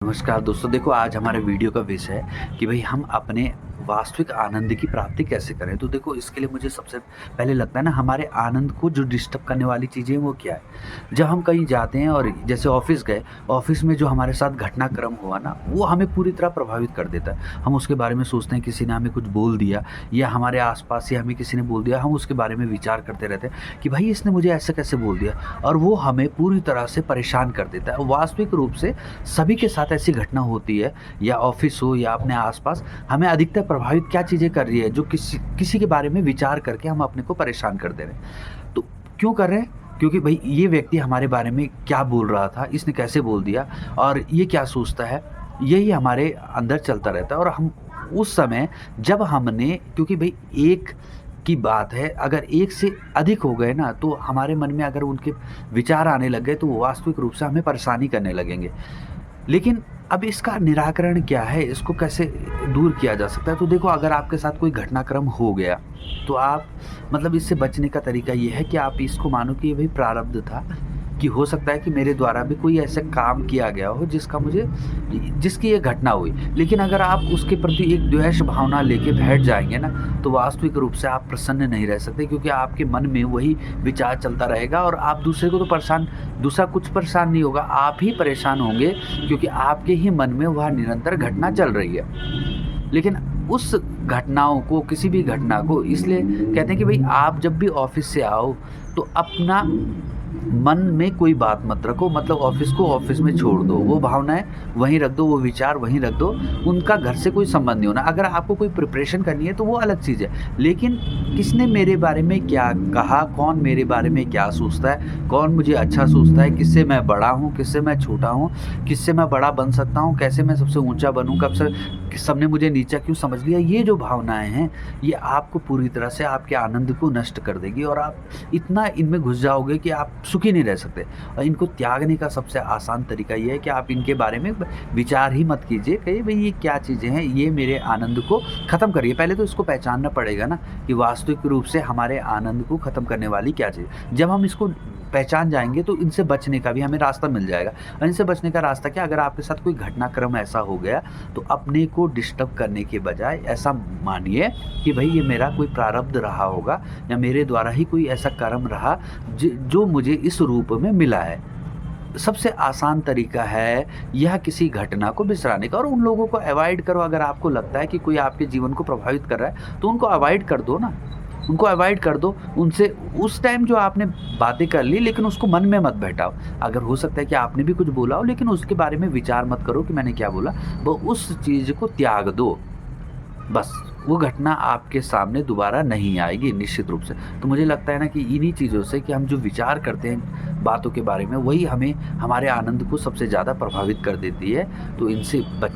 नमस्कार दोस्तों, देखो आज हमारे वीडियो का विषय है कि भई हम अपने वास्तविक आनंद की प्राप्ति कैसे करें? तो देखो इसके लिए मुझे सबसे पहले लगता है ना हमारे आनंद को जो डिस्टर्ब करने वाली चीज़ें हैं वो क्या है? जब हम कहीं जाते हैं और जैसे ऑफ़िस गए, ऑफ़िस में जो हमारे साथ घटनाक्रम हुआ ना, वो हमें पूरी तरह प्रभावित कर देता है। हम उसके बारे में सोचते हैं किसी ने हमें कुछ बोल दिया या हमारे आस-पास या हमें किसी ने बोल दिया, हम उसके बारे में विचार करते रहते हैं कि भाई इसने मुझे ऐसे कैसे बोल दिया? और वो हमें पूरी तरह से परेशान कर देता है। वास्तविक रूप से सभी के साथ ऐसी घटना होती है या ऑफिस हो या अपने आसपास हमें अधिकतर प्रभावित क्या चीज़ें कर रही है जो किसी किसी के बारे में विचार करके हम अपने को परेशान कर दे रहे हैं। तो क्यों कर रहे हैं? क्योंकि भई ये व्यक्ति हमारे बारे में क्या बोल रहा था, इसने कैसे बोल दिया और ये क्या सोचता है, यही हमारे अंदर चलता रहता है और हम उस समय जब हमने क्योंकि भई एक की बात है, अगर एक से अधिक हो गए ना तो हमारे मन में अगर उनके विचार आने लग गए तो वो वास्तविक रूप से हमें परेशानी करने लगेंगे। लेकिन अब इसका निराकरण क्या है? इसको कैसे दूर किया जा सकता है? तो देखो अगर आपके साथ कोई घटनाक्रम हो गया, तो आप मतलब इससे बचने का तरीका ये है कि आप इसको मानो कि ये भई प्रारब्ध था, कि हो सकता है कि मेरे द्वारा भी कोई ऐसा काम किया गया हो जिसकी ये घटना हुई। लेकिन अगर आप उसके प्रति एक द्वेष भावना लेके बैठ जाएँगे ना, तो वास्तविक रूप से आप प्रसन्न नहीं रह सकते क्योंकि आपके मन में वही विचार चलता रहेगा और आप दूसरे को तो दूसरा कुछ परेशान नहीं होगा, आप ही परेशान होंगे क्योंकि आपके ही मन में वह निरंतर घटना चल रही है। लेकिन उस घटनाओं को किसी भी घटना को इसलिए कहते हैं कि भई आप जब भी ऑफ़िस से आओ, तो अपना मन में कोई बात मत रखो, मतलब ऑफ़िस को ऑफ़िस में छोड़ दो। वो भावनाएँ वहीं रख दो, वो विचार वहीं रख दो, उनका घर से कोई संबंध नहीं होना। अगर आपको कोई प्रिपरेशन करनी है तो वो अलग चीज़ है। लेकिन किसने मेरे बारे में क्या कहा, कौन मेरे बारे में क्या सोचता है, कौन मुझे अच्छा सोचता है, किससे मैं बड़ा हूँ, किससे मैं छोटा हूँ, किससे मैं बड़ा बन सकता हूँ, कैसे मैं सबसे ऊँचा बनूँ, कब से सबने मुझे नीचा क्यों समझ लिया। ये जो भावनाएँ हैं, ये आपको पूरी तरह से आपके आनंद को नष्ट कर देगी और आप इतना इनमें घुस जाओगे कि आप सुखी नहीं रह सकते। और इनको त्यागने का सबसे आसान तरीका ये है कि आप इनके बारे में विचार ही मत कीजिए, कहिए भई ये क्या चीज़ें हैं, ये मेरे आनंद को ख़त्म करिए। पहले तो इसको पहचानना पड़ेगा ना कि वास्तविक रूप से हमारे आनंद को ख़त्म करने वाली क्या चीज़ है। जब हम इसको पहचान जाएँगे तो इनसे बचने का भी हमें रास्ता मिल जाएगा। और इनसे बचने का रास्ता क्या, अगर आपके साथ कोई घटनाक्रम ऐसा हो गया तो अपने को डिस्टर्ब करने के बजाय ऐसा मानिए कि भई ये मेरा कोई प्रारब्ध रहा होगा या मेरे द्वारा ही कोई ऐसा कर्म रहा जो मुझे इस रूप में मिला है। सबसे आसान तरीका है यह किसी घटना को बिसराने का और उन लोगों को अवॉइड करो। अगर आपको लगता है कि कोई आपके जीवन को प्रभावित कर रहा है तो उनको अवॉइड कर दो ना। उनको अवॉइड कर दो, उनसे उस टाइम जो आपने बातें कर ली लेकिन उसको मन में मत बैठाओ। अगर हो सकता है कि आपने भी कुछ बोला हो लेकिन उसके बारे में विचार मत करो कि मैंने क्या बोला, वो उस चीज़ को त्याग दो। बस, वो घटना आपके सामने दोबारा नहीं आएगी निश्चित रूप से। तो मुझे लगता है ना कि इन्हीं चीज़ों से कि हम जो विचार करते हैं बातों के बारे में, वही हमें हमारे आनंद को सबसे ज़्यादा प्रभावित कर देती है। तो इनसे बच